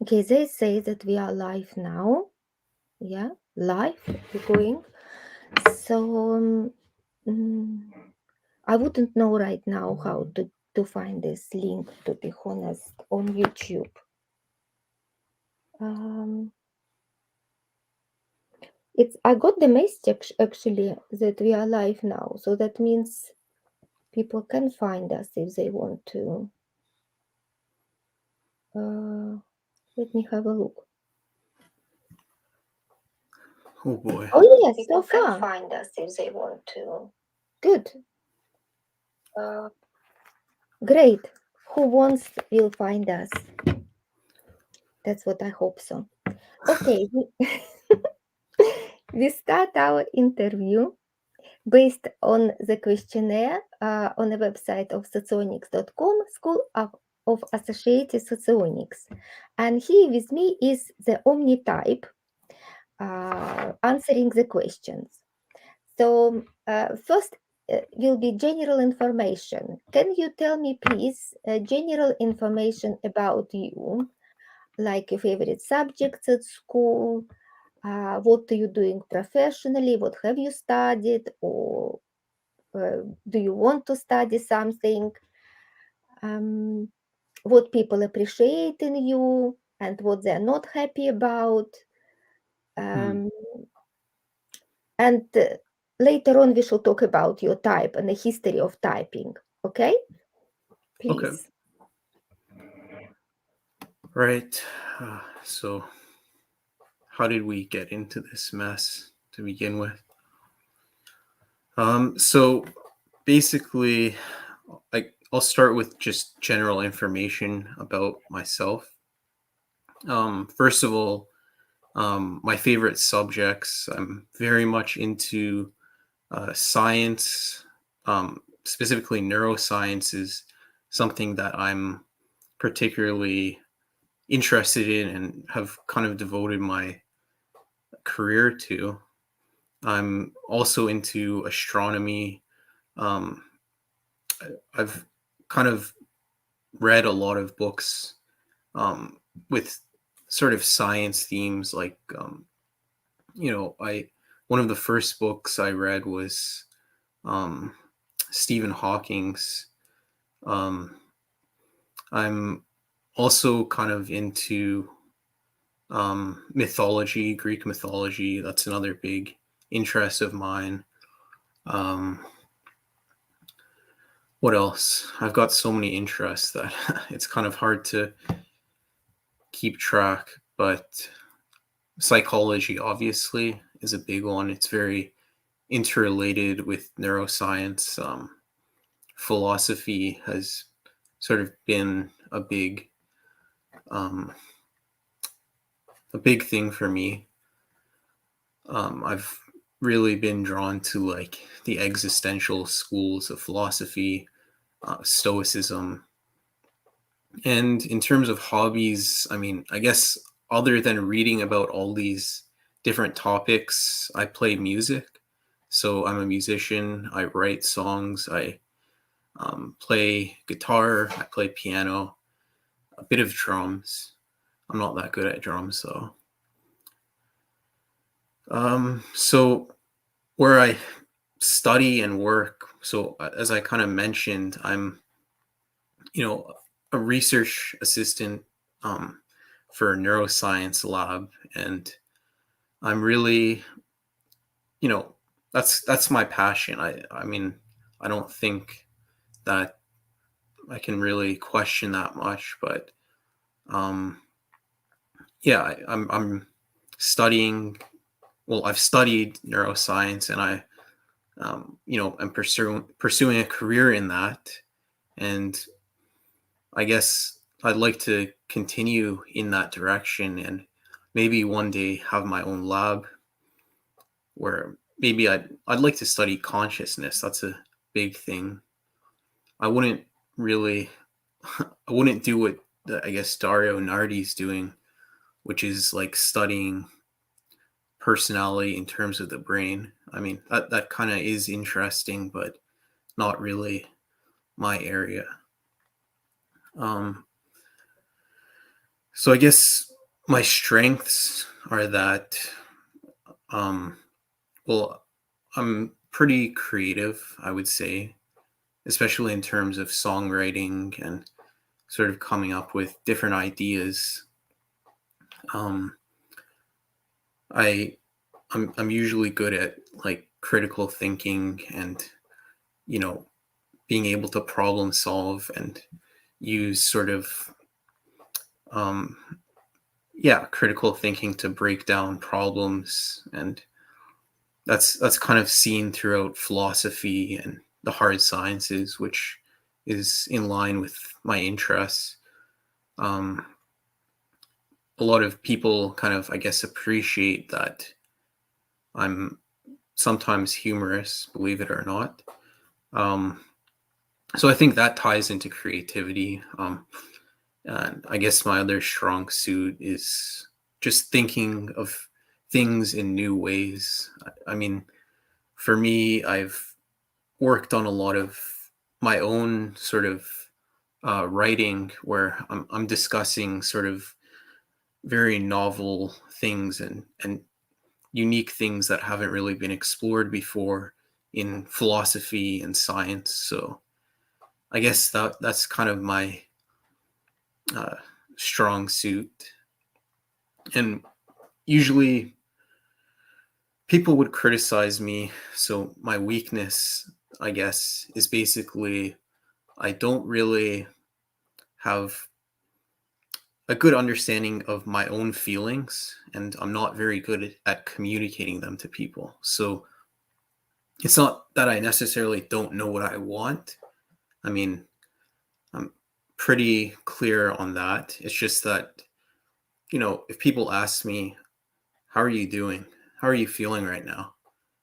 Okay, they say that we are live now. Yeah, live, we're going. So I wouldn't know right now how to find this link, to be honest, on YouTube. I got the message actually that we are live now, so that means people can find us if they want to. Let me have a look. Oh boy. Oh yes, people so far can find us if they want to. Good. Great. Who wants will find us. That's what I hope so. Okay, we start our interview based on the questionnaire on the website of socionics.com, School of Associated Socionics. And here with me is the omnitype answering the questions. So first will be general information. Can you tell me, please, general information about you, like your favorite subjects at school, what are you doing professionally, what have you studied, or do you want to study something, what people appreciate in you and what they're not happy about. And later on, we shall talk about your type and the history of typing. Okay? Okay. Please. Right. So how did we get into this mess to begin with? So basically, I'll start with just general information about myself. First of all, my favorite subjects, I'm very much into science, specifically neuroscience is something that I'm particularly interested in and have kind of devoted my career to. I'm also into astronomy. Um, I've kind of read a lot of books with sort of science themes. Like, I one of the first books I read was um, Stephen Hawking's. Um, I'm also kind of into mythology, Greek mythology. That's another big interest of mine. Um, what else? I've got so many interests that it's kind of hard to keep track, but psychology obviously is a big one. It's very interrelated with neuroscience. Philosophy has sort of been um, a big thing for me. I've really been drawn to like the existential schools of philosophy, stoicism. And in terms of hobbies, I mean, I guess other than reading about all these different topics, I play music. So I'm a musician. I write songs. I play guitar. I play piano. A bit of drums. I'm not that good at drums though. So where I study and work. So as I kind of mentioned, I'm, a research assistant for a neuroscience lab, and I'm really, you know, that's my passion. I mean, I don't think that I can really question that much, but um, yeah, I'm studying. Well, I've studied neuroscience, and I'm pursuing a career in that, and I guess I'd like to continue in that direction and maybe one day have my own lab where maybe I'd like to study consciousness. That's a big thing. I wouldn't really I wouldn't do what I guess Dario Nardi's doing, which is like studying personality in terms of the brain. I mean, that kind of is interesting, but not really my area. Um, so I guess my strengths are that, um, well, I'm pretty creative, I would say, especially in terms of songwriting and sort of coming up with different ideas. Um, I I'm usually good at like critical thinking and, you know, being able to problem solve and use sort of, um, yeah, critical thinking to break down problems. And that's kind of seen throughout philosophy and the hard sciences, which is in line with my interests. Um, a lot of people kind of, I guess, appreciate that I'm sometimes humorous, believe it or not. Um, so I think that ties into creativity. And I guess my other strong suit is just thinking of things in new ways. I mean, for me, I've worked on a lot of my own sort of writing where I'm discussing sort of very novel things and unique things that haven't really been explored before in philosophy and science. So I guess that's kind of my uh, strong suit. And usually people would criticize me. So my weakness, I guess, is basically I don't really have a good understanding of my own feelings, and I'm not very good at communicating them to people. So it's not that I necessarily don't know what I want. I mean, I'm pretty clear on that. It's just that, if people ask me, how are you doing? How are you feeling right now?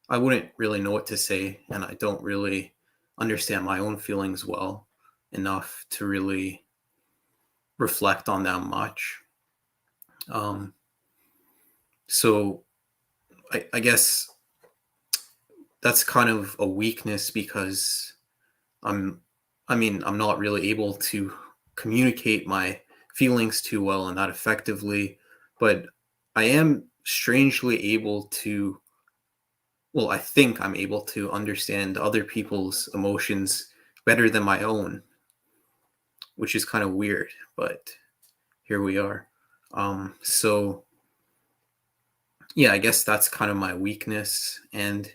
I wouldn't really know what to say, and I don't really understand my own feelings well enough to really reflect on them much. Um, so I guess that's kind of a weakness because I'm, I'm not really able to communicate my feelings too well and that effectively, but I am strangely able to, well, I think I'm able to understand other people's emotions better than my own, which is kind of weird, but here we are. So yeah, I guess that's kind of my weakness. And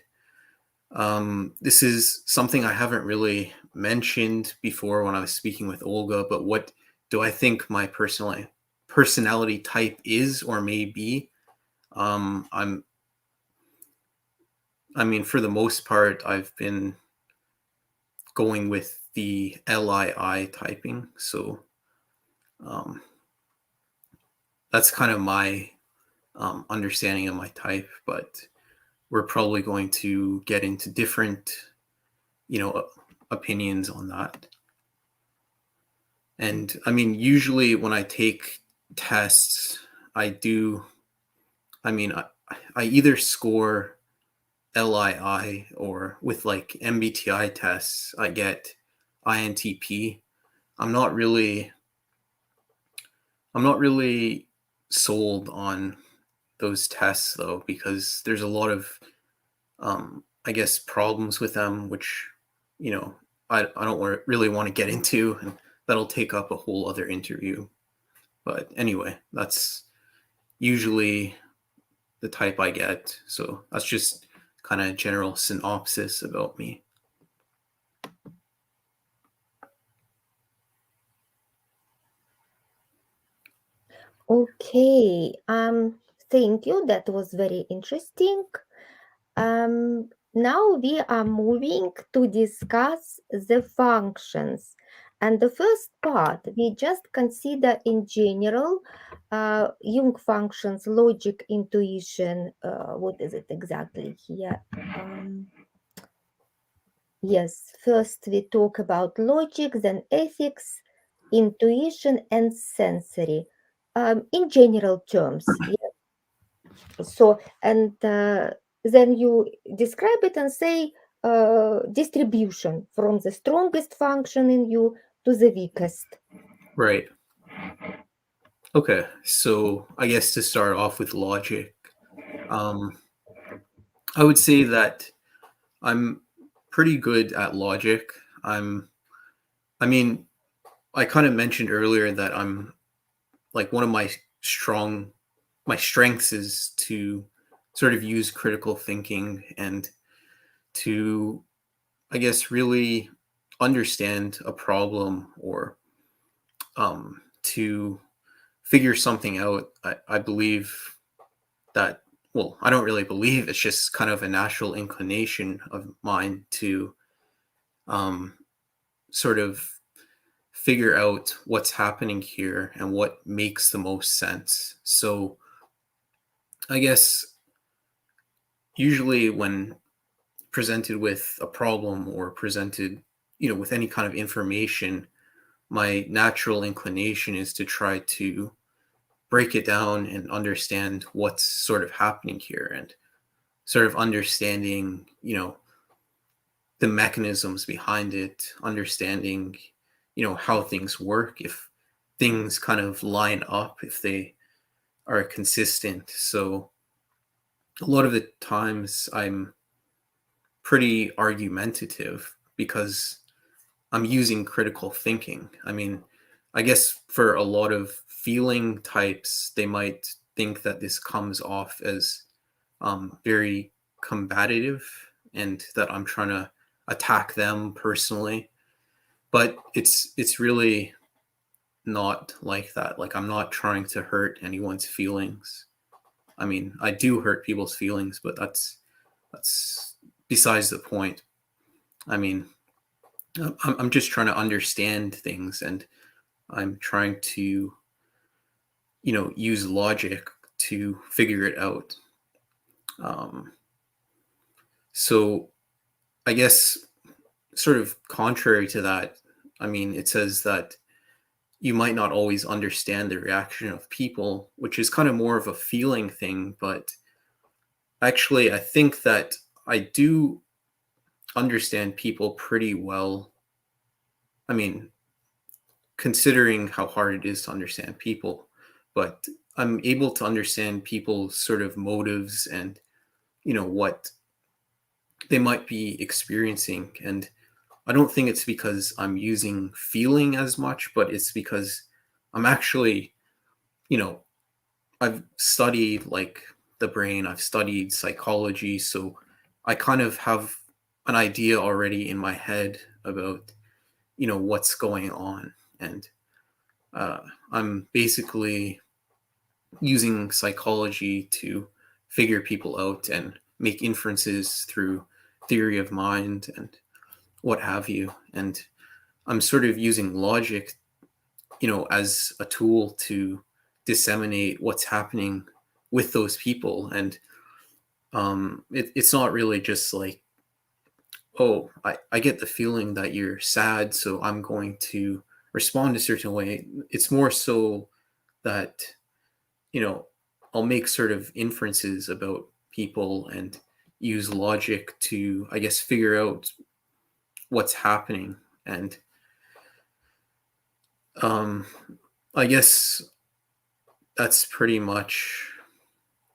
this is something I haven't really mentioned before when I was speaking with Olga, but what do I think my personality type is or may be? Um, I'm, I mean, for the most part, I've been going with the LII typing. So um, that's kind of my understanding of my type, but we're probably going to get into different, opinions on that. And I mean, usually when I take tests, I do, I mean, I either score LII or with like MBTI tests, I get INTP. I'm not really, I'm not really sold on those tests though, because there's a lot of, I guess, problems with them, which, you know, I don't really want to get into, and that'll take up a whole other interview. But anyway, that's usually the type I get. So that's just kind of general synopsis about me. Okay. Thank you. That was very interesting. Now we are moving to discuss the functions. And the first part, we just consider in general Jung functions, logic, intuition. What is it exactly here? Yes, first we talk about logic, then ethics, intuition, and sensory. In general terms, yeah. So, and then you describe it and say distribution from the strongest function in you to the weakest. Right. Okay, so I guess to start off with logic, um, I would say that I'm pretty good at logic. I mean, I kind of mentioned earlier that I'm like one of my strengths is to sort of use critical thinking and to, I guess, really understand a problem or to figure something out. I believe that, well, I don't really believe, it's just kind of a natural inclination of mine to um, sort of figure out what's happening here and what makes the most sense. So I guess usually when presented with a problem or presented, with any kind of information, my natural inclination is to try to break it down and understand what's sort of happening here and sort of understanding, the mechanisms behind it, understanding, how things work, if things kind of line up, if they are consistent. So a lot of the times I'm pretty argumentative because I'm using critical thinking. I mean, I guess for a lot of feeling types, they might think that this comes off as very combative and that I'm trying to attack them personally. But it's really not like that. Like I'm not trying to hurt anyone's feelings. I mean, I do hurt people's feelings, but that's besides the point. I mean, I'm just trying to understand things, and I'm trying to, use logic to figure it out. Um, so I guess sort of contrary to that, I mean, it says that you might not always understand the reaction of people, which is kind of more of a feeling thing. But actually, I think that I do understand people pretty well. I mean, considering how hard it is to understand people, but I'm able to understand people's sort of motives and, what they might be experiencing. And I don't think it's because I'm using feeling as much, but it's because I'm actually, you know, I've studied like the brain, I've studied psychology, so I kind of have an idea already in my head about, what's going on. And uh, I'm basically using psychology to figure people out and make inferences through theory of mind and what have you. And I'm sort of using logic, as a tool to disseminate what's happening with those people. And it's not really just like, oh, I get the feeling that you're sad, so I'm going to respond a certain way. It's more so that, you know, I'll make sort of inferences about people and use logic to, I guess, figure out what's happening. And um, I guess that's pretty much,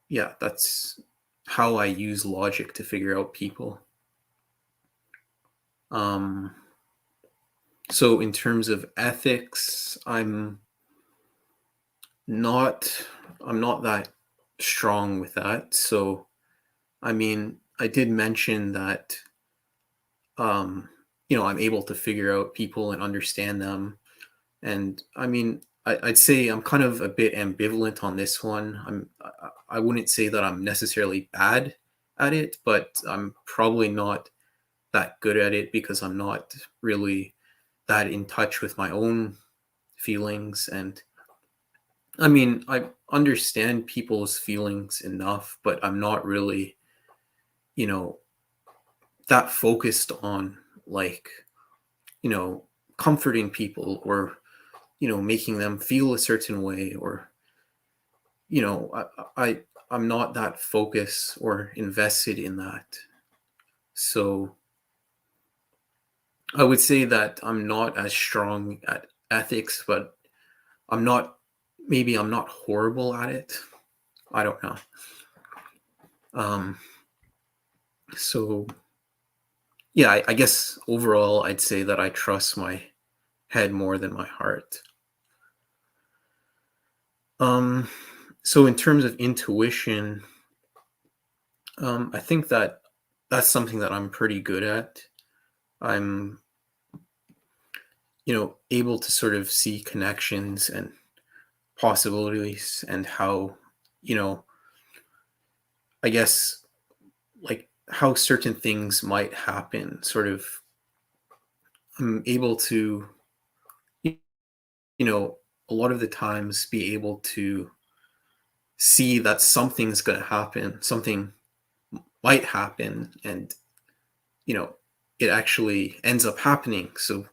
yeah, that's how I use logic to figure out people. Um, so in terms of ethics, not I'm not that strong with that. So I mean, I did mention that um, I'm able to figure out people and understand them. And I mean, I'd say I'm kind of a bit ambivalent on this one. I wouldn't say that I'm necessarily bad at it, but I'm probably not that good at it because I'm not really that in touch with my own feelings. And I mean, I understand people's feelings enough, but I'm not really, you know, that focused on like, you know, comforting people or, making them feel a certain way or, you know, I'm not that focused or invested in that. So I would say that I'm not as strong at ethics, but I'm not maybe I'm not horrible at it. I don't know. Um, so yeah, I guess overall I'd say that I trust my head more than my heart. Um, so in terms of intuition, I think that that's something that I'm pretty good at. I'm, able to sort of see connections and possibilities and how, you know, I guess like how certain things might happen. Sort of, I'm able to, you a lot of the times be able to see that something's going to happen, something might happen, and you know, it actually ends up happening. So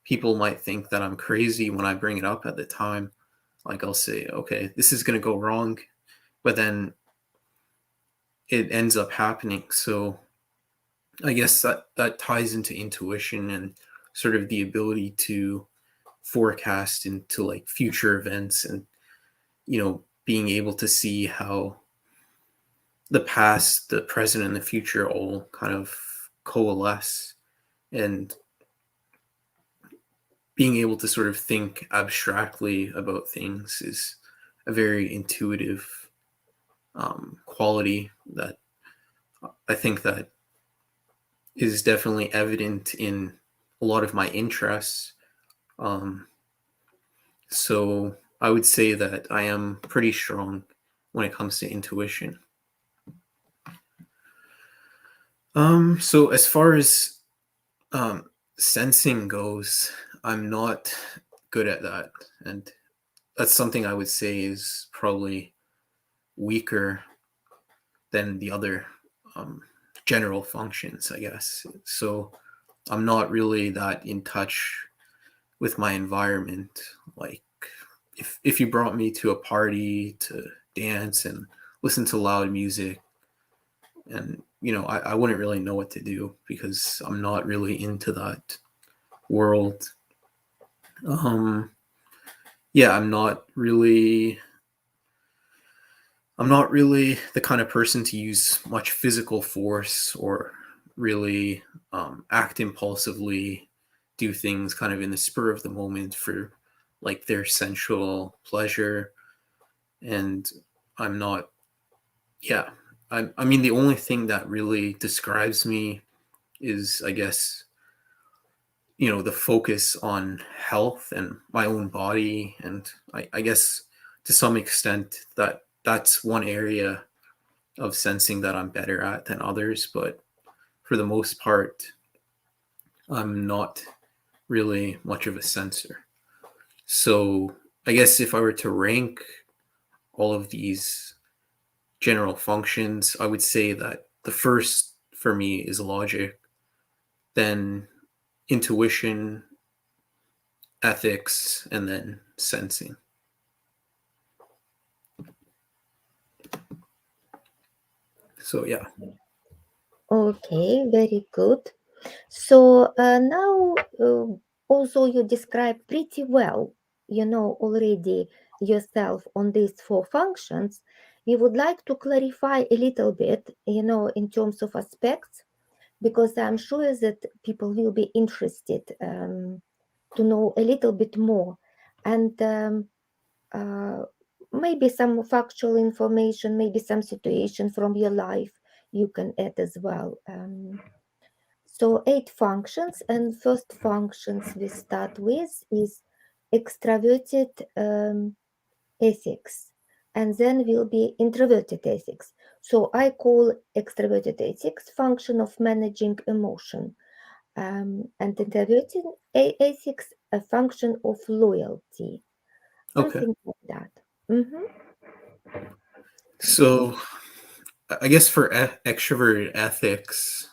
people might think that I'm crazy when I bring it up at the time. Like I'll say, okay, this is going to go wrong, but then it ends up happening. So I guess that ties into intuition and sort of the ability to forecast into like future events and being able to see how the past, the present, and the future all kind of coalesce, and being able to sort of think abstractly about things is a very intuitive quality that I think that is definitely evident in a lot of my interests. Um, so I would say that I am pretty strong when it comes to intuition. So as far as sensing goes, I'm not good at that, and that's something I would say is probably weaker than the other um, general functions, I guess. So I'm not really that in touch with my environment. Like if you brought me to a party to dance and listen to loud music, and I wouldn't really know what to do because I'm not really into that world. Um, yeah, I'm not really the kind of person to use much physical force or really act impulsively, do things kind of in the spur of the moment for like their sensual pleasure. And I'm not, yeah, I mean, the only thing that really describes me is, I guess, the focus on health and my own body. And I guess to some extent that's one area of sensing that I'm better at than others, but for the most part, I'm not really much of a sensor. So I guess if I were to rank all of these general functions, I would say that the first for me is logic, then intuition, ethics, and then sensing. So yeah. Okay, very good. So now, although you describe pretty well, already yourself on these four functions, we would like to clarify a little bit, in terms of aspects, because I'm sure that people will be interested to know a little bit more. And uh, maybe some factual information, maybe some situation from your life you can add as well. So eight functions, and first functions we start with is extraverted ethics, and then will be introverted ethics. So I call extraverted ethics function of managing emotion, and introverted ethics a function of loyalty, Okay. something like that. Mhm. So I guess for extroverted ethics,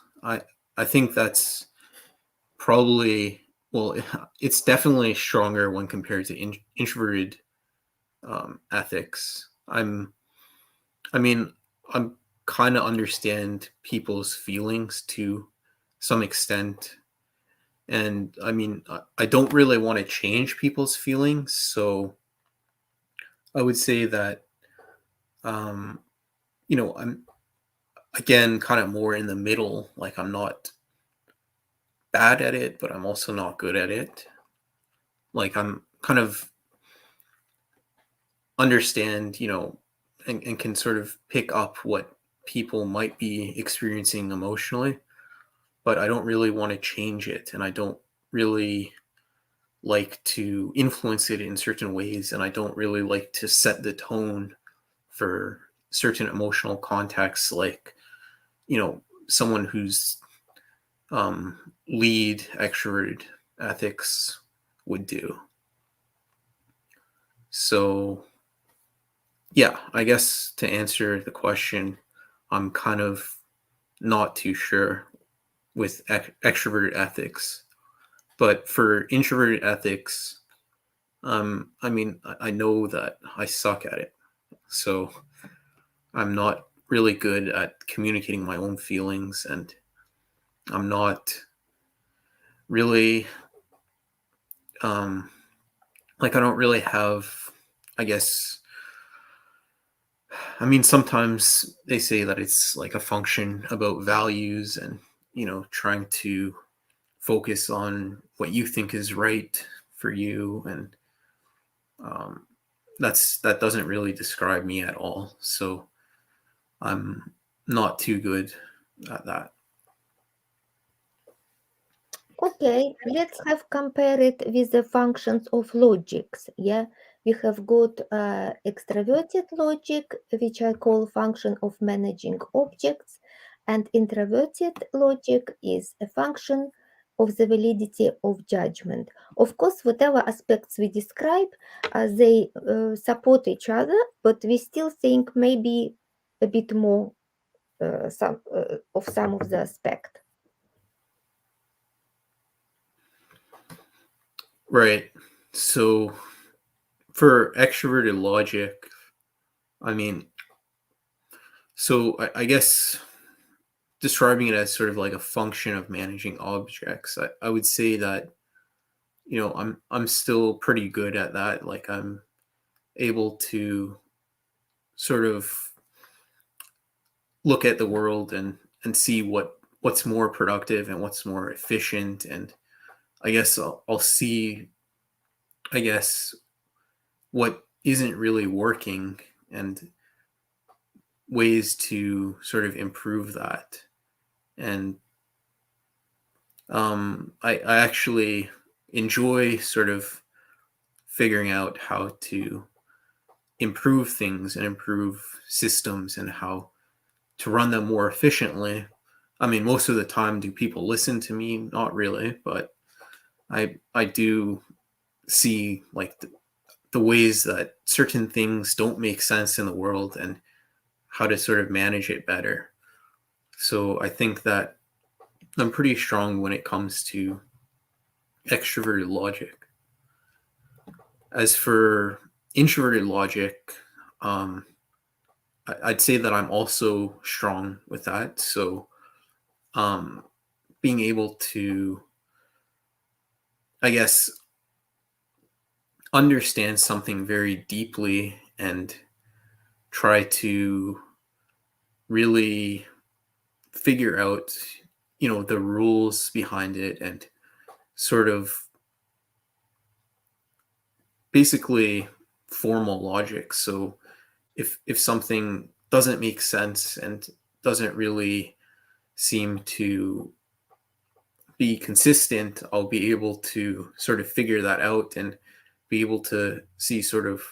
I think that's probably, well, it's definitely stronger when compared to introverted ethics. I mean, I'm kind of understand people's feelings to some extent, and I mean, I don't really want to change people's feelings, so I would say that, um, I'm again kind of more in the middle. Like I'm not bad at it, but I'm also not good at it. Like I'm kind of understand, and can sort of pick up what people might be experiencing emotionally, but I don't really want to change it. And I don't really like to influence it in certain ways. And I don't really like to set the tone for certain emotional contexts, like, someone who's lead extroverted ethics would do. So, yeah, I guess to answer the question, I'm kind of not too sure with extroverted ethics. But for introverted ethics, I mean, I know that I suck at it. So I'm not really good at communicating my own feelings, and I'm not really, um, like, I don't really have, I guess, I mean, sometimes they say that it's like a function about values and, trying to focus on what you think is right for you. And um, that doesn't really describe me at all. So I'm not too good at that. Okay, let's have compare it with the functions of logics. Yeah, we have got extraverted logic, which I call function of managing objects, and introverted logic is a function of the validity of judgment. Of course, whatever aspects we describe, they support each other, but we still think maybe a bit more some of the aspect. Right. So for extroverted logic, I mean, so I guess describing it as sort of like a function of managing objects, I would say that, I'm still pretty good at that. Like I'm able to sort of look at the world and see what's more productive and what's more efficient. And I guess I'll see, I guess, what isn't really working and ways to sort of improve that. And I actually enjoy sort of figuring out how to improve things and improve systems and how to run them more efficiently. I mean, most of the time, do people listen to me? Not really, but I do see like the ways that certain things don't make sense in the world and how to sort of manage it better. So I think that I'm pretty strong when it comes to extroverted logic. As for introverted logic, um, I'd say that I'm also strong with that. So um, being able to, I guess, understand something very deeply and try to really figure out, the rules behind it and sort of basically formal logic. So if something doesn't make sense and doesn't really seem to be consistent, I'll be able to sort of figure that out and be able to see sort of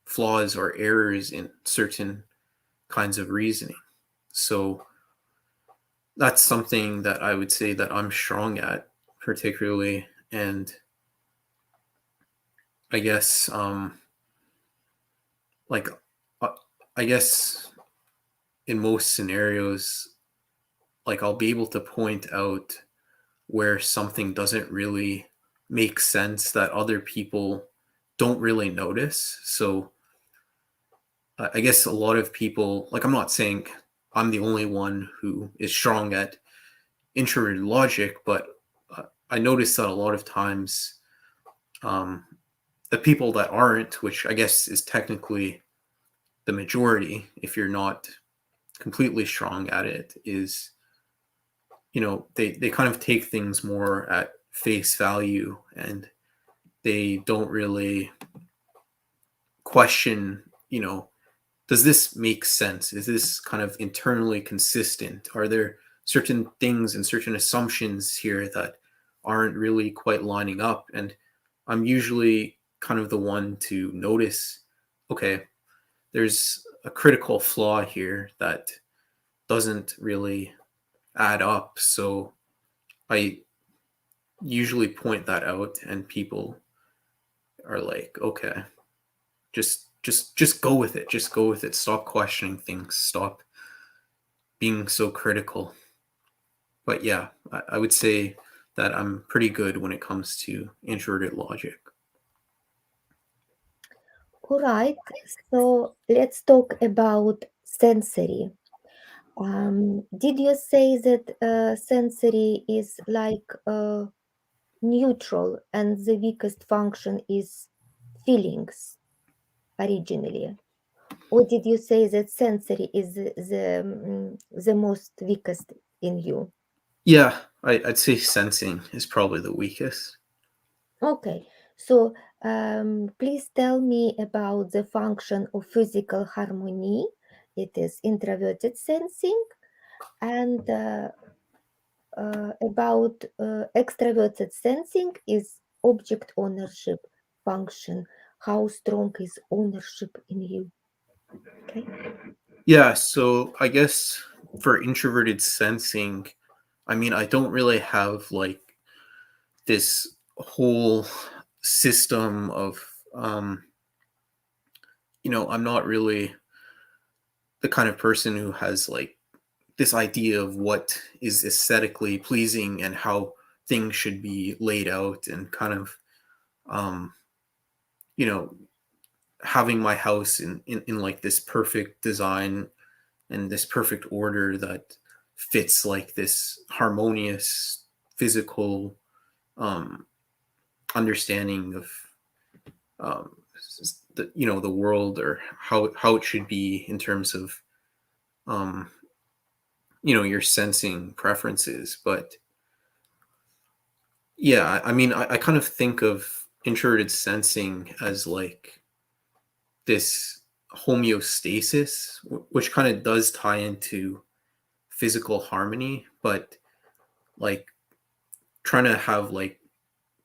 flaws or errors in certain kinds of reasoning. So that's something that I would say that I'm strong at, particularly. And I guess, like, uh, I guess in most scenarios, like, I'll be able to point out where something doesn't really make sense that other people don't really notice. So I guess a lot of people, like, I'm not saying I'm the only one who is strong at introverted logic, but I notice that a lot of times, um, the people that aren't, which I guess is technically the majority if you're not completely strong at it, is, they kind of take things more at face value, and they don't really question, does this make sense? Is this kind of internally consistent? Are there certain things and certain assumptions here that aren't really quite lining up? And I'm usually kind of the one to notice, okay, there's a critical flaw here that doesn't really add up. So I usually point that out, and people are like, okay, just go with it. Just go with it. Stop questioning things. Stop being so critical. But yeah, I would say that I'm pretty good when it comes to introverted logic. All right. So let's talk about sensory. Did you say that sensory is like neutral and the weakest function is feelings originally? Or did you say that sensory is the most weakest in you? Yeah, I'd say sensing is probably the weakest. Okay, so please tell me about the function of physical harmony. It is introverted sensing, and about extroverted sensing is object ownership function. How strong is ownership in you? Okay. Yeah, so I guess for introverted sensing, I mean, I don't really have like this whole system of, I'm not really the kind of person who has like this idea of what is aesthetically pleasing and how things should be laid out, and kind of, um, you know, having my house in like this perfect design and this perfect order that fits like this harmonious physical, um, understanding of, um, the world, or how it should be in terms of, um, your sensing preferences. But yeah, I mean, I kind of think of introverted sensing as like this homeostasis, which kind of does tie into physical harmony, but like trying to have like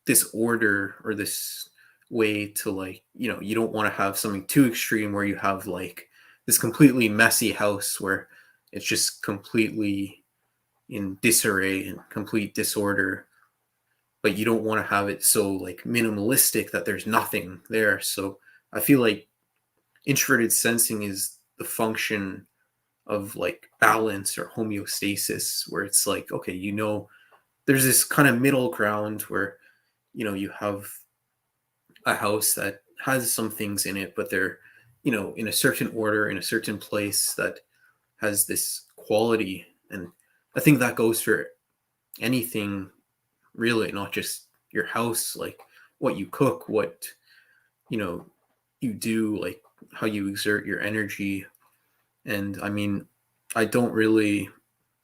this order, or this way to, like, you don't want to have something too extreme where you have like this completely messy house where it's just completely in disarray and complete disorder, but you don't want to have it so like minimalistic that there's nothing there. So I feel like introverted sensing is the function of like balance or homeostasis, where it's like, okay, there's this kind of middle ground where, you have a house that has some things in it, but they're, in a certain order, in a certain place, that has this quality. And I think that goes for anything, really, not just your house, like what you cook, what, you know, you do, like how you exert your energy. And I mean, I don't really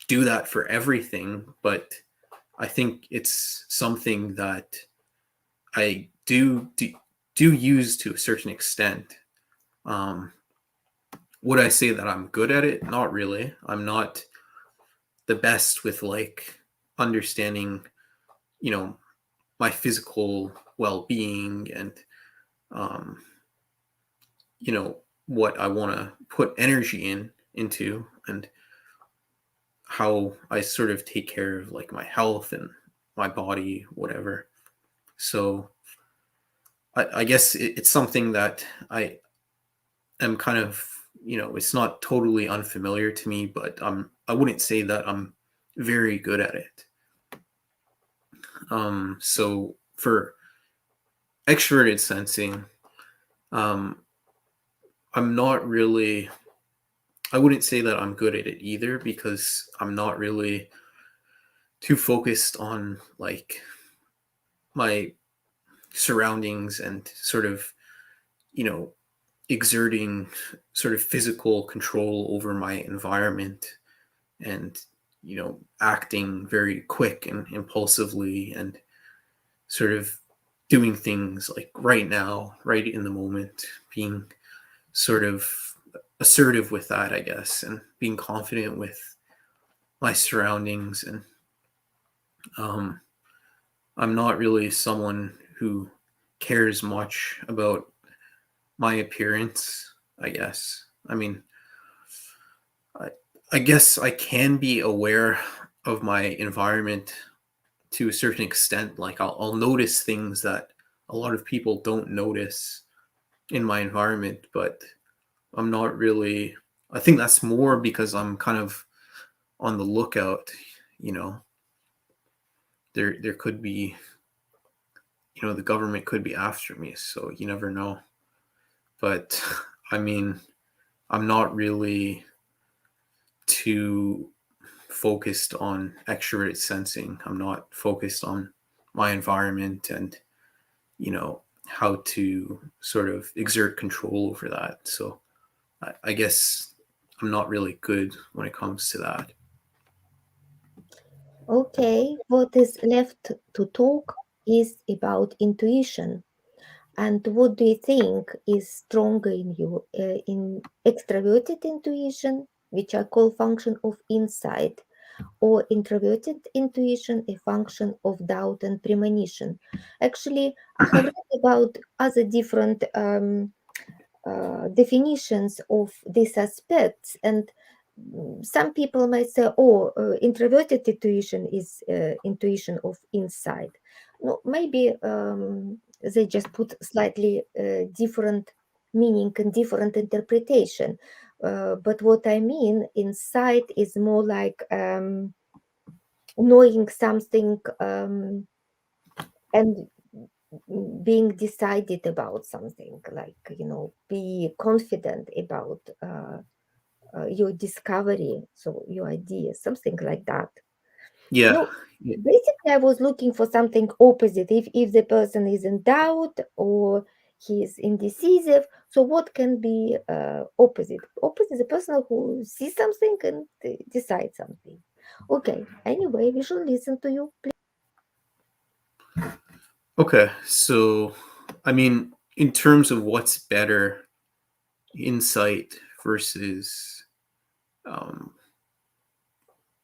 do that for everything, but I think it's something that I do use to a certain extent. Um, would I say that I'm good at it? Not really. I'm not the best with like understanding, you know, my physical well-being, and, um, what I want to put energy into, and how I sort of take care of like my health and my body, whatever. So I guess it's something that I am kind of, it's not totally unfamiliar to me, but I wouldn't say that I'm very good at it. So for extroverted sensing, um, I'm not really, I wouldn't say that I'm good at it either, because I'm not really too focused on like my surroundings and sort of, you know, exerting sort of physical control over my environment, and, you know, acting very quick and impulsively, and sort of doing things like right now, right in the moment, being sort of assertive with that, I guess, and being confident with my surroundings. And um, I'm not really someone who cares much about my appearance, I guess. I mean, I, I guess I can be aware of my environment to a certain extent. Like I'll notice things that a lot of people don't notice in my environment, but I'm not really. I think that's more because I'm kind of on the lookout. You know, there could be, you know, the government could be after me, so you never know. But I mean, I'm not really too focused on extroverted sensing. I'm not focused on my environment and, you know, how to sort of exert control over that. So I guess I'm not really good when it comes to that. Okay, what is left to talk is about intuition. And what do you think is stronger in you, in extraverted intuition, which I call function of insight, or introverted intuition, a function of doubt and premonition? Actually, I have read about other different definitions of these aspects, and some people might say, oh, introverted intuition is intuition of insight. No, maybe they just put slightly different meaning and different interpretation. But what I mean, insight is more like knowing something, and being decided about something, like, be confident about your discovery, so your ideas, something like that. Yeah. No, basically I was looking for something opposite. If the person is in doubt or he is indecisive, so what can be opposite the person who sees something and decides something. Okay, anyway, we should listen to you. Okay. So, I mean, in terms of what's better, insight versus, um,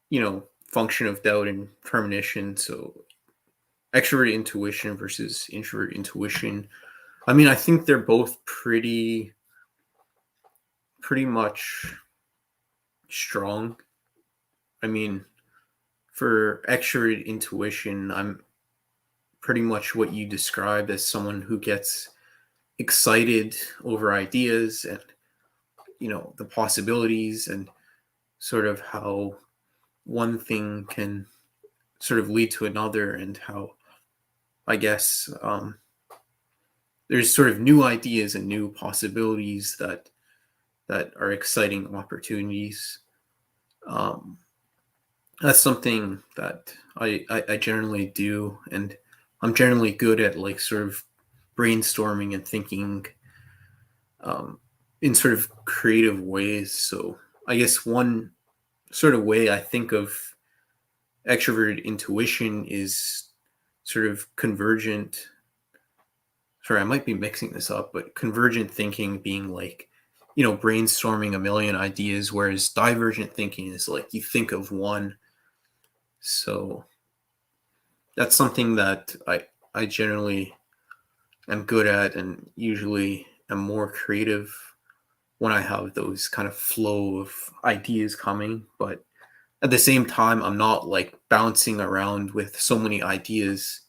you know, function of doubt and premonition. So, extrovert intuition versus introvert intuition. I mean, I think they're both pretty much strong. I mean, for extrovert intuition, I'm pretty much what you described as someone who gets excited over ideas and, you know, the possibilities, and sort of how one thing can sort of lead to another, and how, I guess, there's sort of new ideas and new possibilities that are exciting opportunities. Um, that's something that I generally do, and I'm generally good at, like, sort of brainstorming and thinking, um, in sort of creative ways. So I guess one sort of way I think of extroverted intuition is sort of convergent. Sorry, I might be mixing this up, but convergent thinking being like, you know, brainstorming a million ideas, whereas divergent thinking is like you think of one. So that's something that I generally am good at, and usually am more creative when I have those kind of flow of ideas coming. But at the same time, I'm not like bouncing around with so many ideas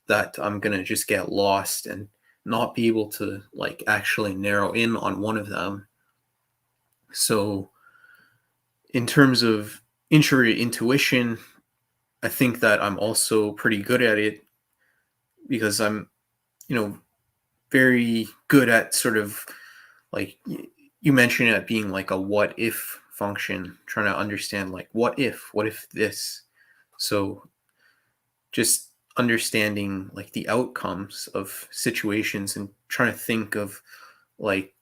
that I'm gonna just get lost and not be able to, like, actually narrow in on one of them. So in terms of introverted intuition, I think that I'm also pretty good at it because I'm, you know, very good at sort of, like, you mentioned it being like a what if function, trying to understand, like, what if this. So just understanding like the outcomes of situations and trying to think of like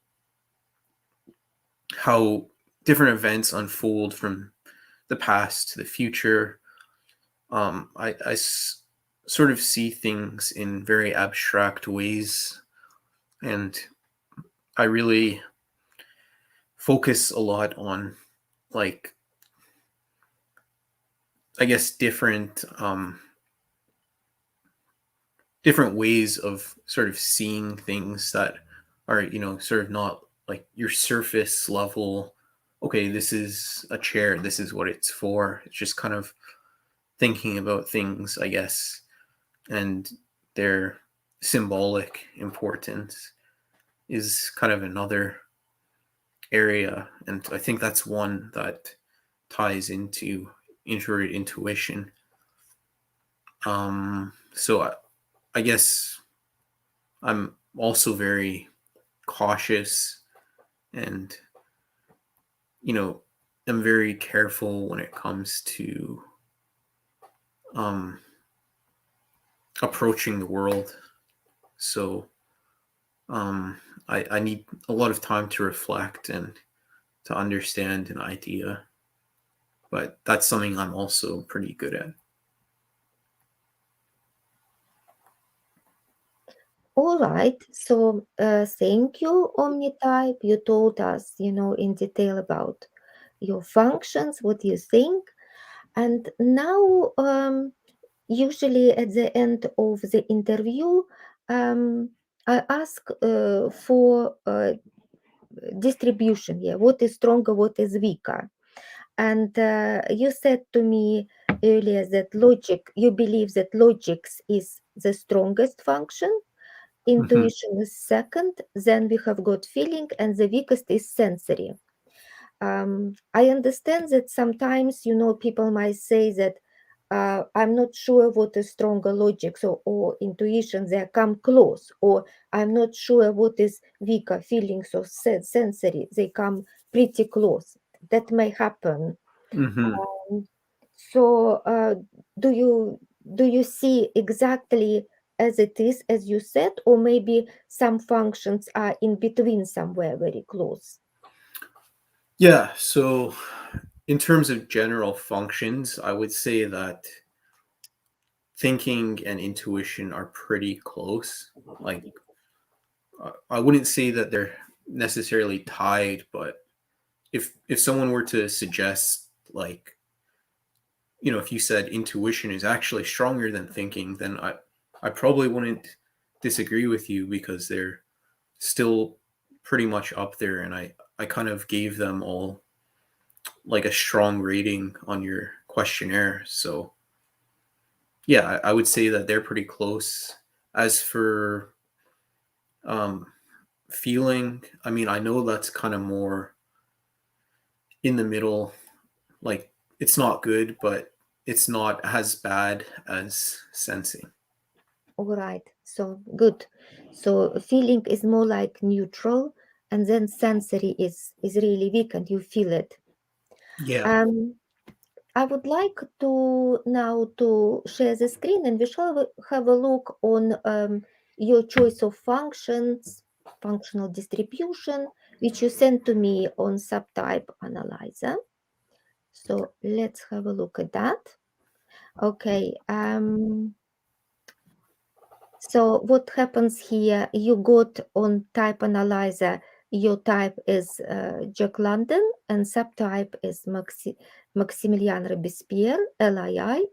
how different events unfold from the past to the future. Sort of see things in very abstract ways, and I really focus a lot on like I guess different ways of sort of seeing things that are, sort of not like your surface level. Okay, this is a chair, this is what it's for. It's just kind of thinking about things, I guess, and their symbolic importance is kind of another area. And I think that's one that ties into introverted intuition. So I guess I'm also very cautious and, I'm very careful when it comes to um, approaching the world. So I need a lot of time to reflect and to understand an idea. But that's something I'm also pretty good at. All right. So, thank you, Omnitype. You told us, in detail about your functions, what you think. And now, usually at the end of the interview, I ask for distribution. Yeah, what is stronger, what is weaker? And you said to me earlier that you believe that logics is the strongest function, Mhm. intuition is second, then we have got feeling, and the weakest is sensory. I understand that sometimes, people might say that I'm not sure what is stronger logic or intuition, they come close, or I'm not sure what is weaker feelings or sensory, they come pretty close. That may happen. Mhm. Um, so, do you see exactly as it is, as you said, or maybe some functions are in between somewhere very close? Yeah. So, in terms of general functions, I would say that thinking and intuition are pretty close. Like, I wouldn't say that they're necessarily tied, but if someone were to suggest, like, if you said intuition is actually stronger than thinking, then I probably wouldn't disagree with you because they're still pretty much up there, and I kind of gave them all like a strong rating on your questionnaire. So yeah, I would say that they're pretty close. As for um, feeling, I mean, I know that's kind of more in the middle. Like, it's not good, but it's not as bad as sensing. All right, so good. So feeling is more like neutral, and then sensory is really weak, and you feel it. Yeah. Um, I would like to now to share the screen, and we shall have a look on your choice of functions, functional distribution, which you sent to me on subtype analyzer. So let's have a look at that. Okay. So what happens here? You got on type analyzer, your type is Jack London, and subtype is Maximilian Robespierre, LII.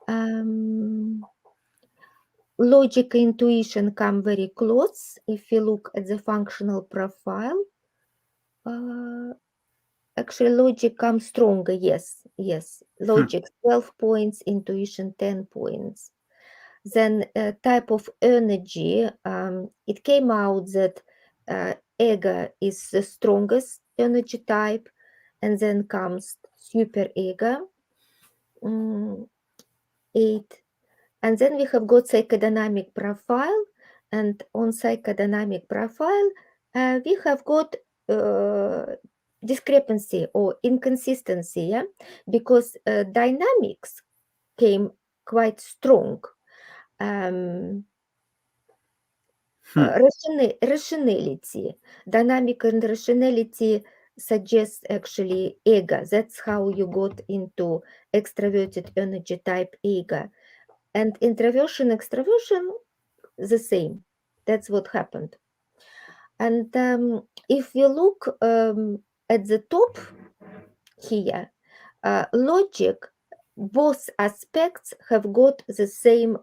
Um, Logic and intuition come very close. If you look at the functional profile, uh, actually logic comes stronger. Yes. Hmm. Logic 12 points, intuition 10 points. Then type of energy, it came out that ego is the strongest energy type, and then comes super ego, 8. And then we have got psychodynamic profile, and on psychodynamic profile, we have got uh, discrepancy or inconsistency, yeah? Because dynamics came quite strong. Um, Hmm. Rationality, dynamic and rationality suggests actually ego. That's how you got into extraverted energy type ego. And introversion, extraversion, the same. That's what happened. And if we look at the top here, logic, both aspects have got the same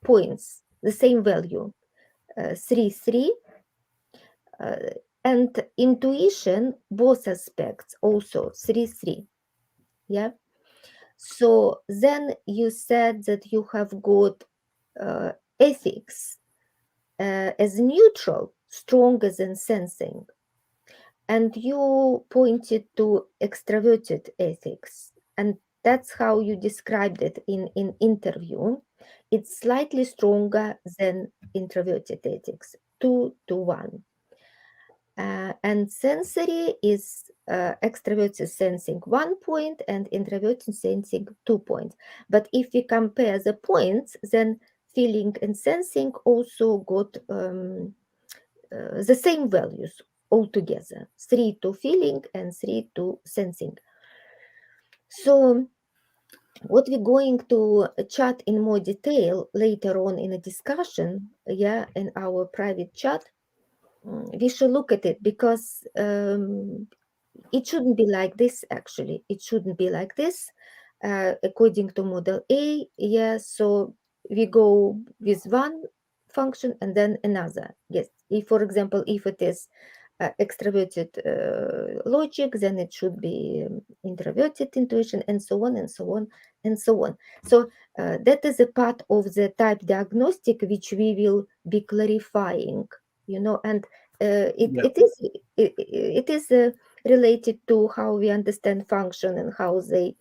points, the same value, 3, 3. Uh, and intuition, both aspects also 3, 3. Yeah. So then you said that you have got ethics as neutral, stronger than sensing. And you pointed to extraverted ethics. And that's how you described it in interview. It's slightly stronger than introverted ethics, 2 to 1. And sensory is extroverted sensing 1 point and introverted sensing 2 points. But if we compare the points, then feeling and sensing also got the same values altogether, 3 to feeling and 3 to sensing. So what we're going to chat in more detail later on in a discussion, yeah, in our private chat, we should look at it because it shouldn't be like this. Actually, it shouldn't be like this according to model A. Yeah, so we go with one function and then another. Yes, if for example, if it is extroverted logic, then it should be introverted intuition, and so on and so on and so on. So that is a part of the type diagnostic which we will be clarifying, and Yeah. it is related to how we understand function and how they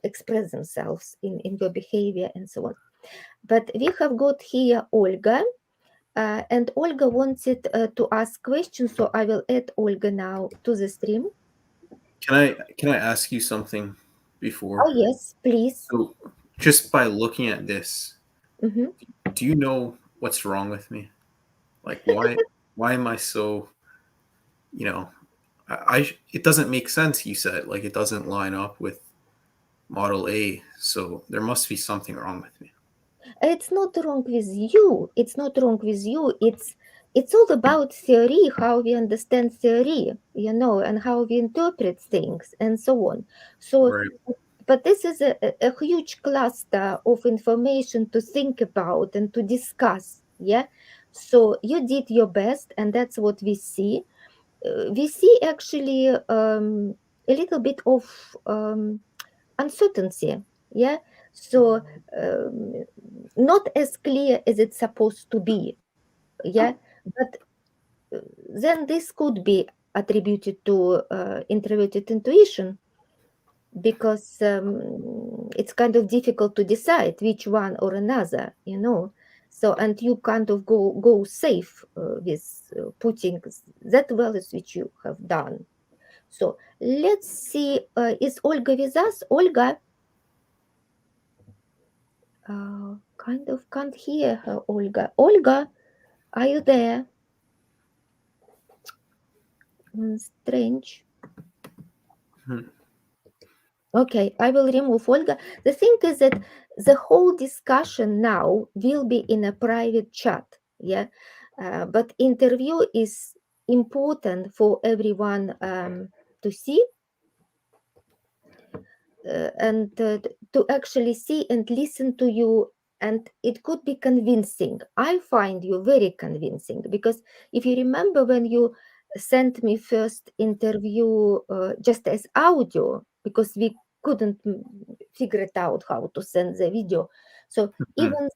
express themselves in your behavior and so on. But we have got here Olga, and Olga wanted to ask questions, so I will add Olga now to the stream. Can I ask you something Oh, before? yes, please. So, just by looking at this, Mhm. do you know what's wrong with me? Like, why am I so, you know, it doesn't make sense, you said. Like, it doesn't line up with model A, so there must be something wrong with me. It's not wrong with you. It's not wrong with you. It's all about theory, how we understand theory, and how we interpret things and so on. So, Right. but this is a huge cluster of information to think about and to discuss. Yeah. So you did your best, and that's what we see. We see actually a little bit of uncertainty. Yeah. So um, not as clear as it's supposed to be. Yeah. But then this could be attributed to introverted intuition, because it's kind of difficult to decide which one or another. So, and you kind of go safe with putting that values which you have done. So let's see, is Olga with us? Olga, kind of can't hear her. Olga, Olga, are you there? Strange. Hmm. Okay, I will remove Olga. The thing is that the whole discussion now will be in a private chat. Yeah, but interview is important for everyone to see, and to actually see and listen to you, and it could be convincing. I find you very convincing, because if you remember when you sent me first interview just as audio, because we couldn't figure it out how to send the video. So Hmm.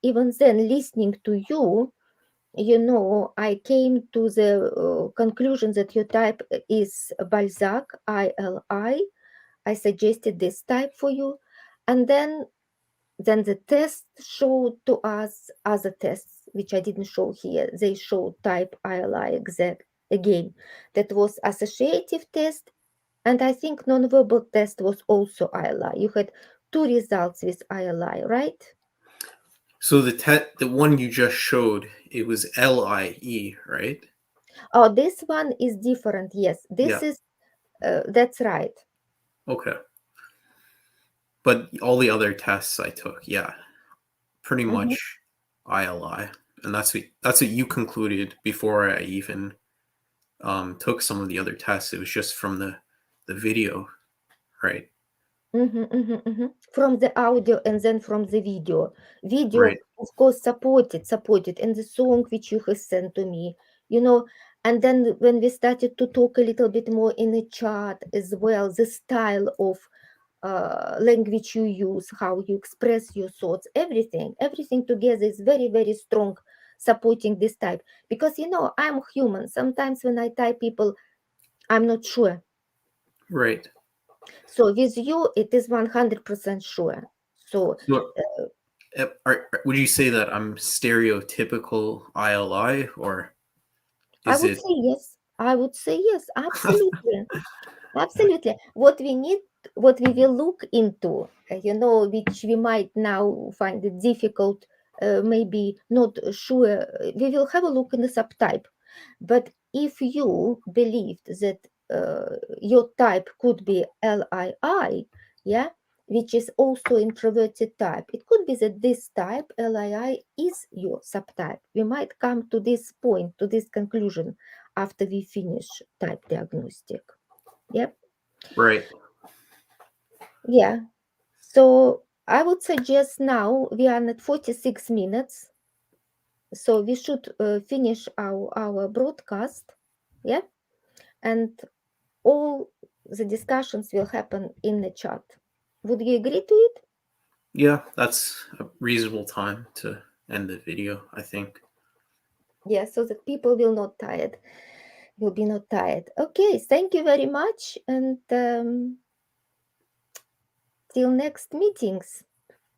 even then listening to you, I came to the conclusion that your type is Balzac, I suggested this type for you, and then the test showed to us other tests which I didn't show here. They showed type ILI exact again. That was associative test, and I think nonverbal test was also ILI. You had two results with ILI, right? So the one you just showed, it was LIE, right? Oh, this one is different. Yes, this Yeah. is that's right. Okay. But all the other tests I took, yeah, pretty Mhm. much ILI, and that's what you concluded before I even took some of the other tests. It was just from the video, right? From the audio and then from the video. Video, Right. of course, supported, and the song which you have sent to me, you know. And then when we started to talk a little bit more in the chat as well, the style of language you use, how you express your thoughts, everything together is very, very strong supporting this type. Because I'm human. Sometimes when I type people, I'm not sure. Right. So with you, it is 100% sure. So So, would you say that I'm stereotypical ILI, or I is would it? say yes. I would say yes. Absolutely. Absolutely. What we need, what we will look into, which we might now find it difficult, maybe not sure, we will have a look in the subtype. But if you believed that your type could be LII, yeah, which is also introverted type, it could be that this type, LII, is your subtype. We might come to this point, to this conclusion after we finish type diagnostic. Yeah. Right. Yeah. So I would suggest now we are at 46 minutes. So we should finish our broadcast. Yeah. And all the discussions will happen in the chat. Would you agree to it? Yeah, that's a reasonable time to end the video, I think. Yeah. So that people will be not tired. Okay. Thank you very much. And till next meetings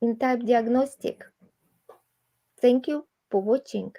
in type diagnostic. Thank you for watching.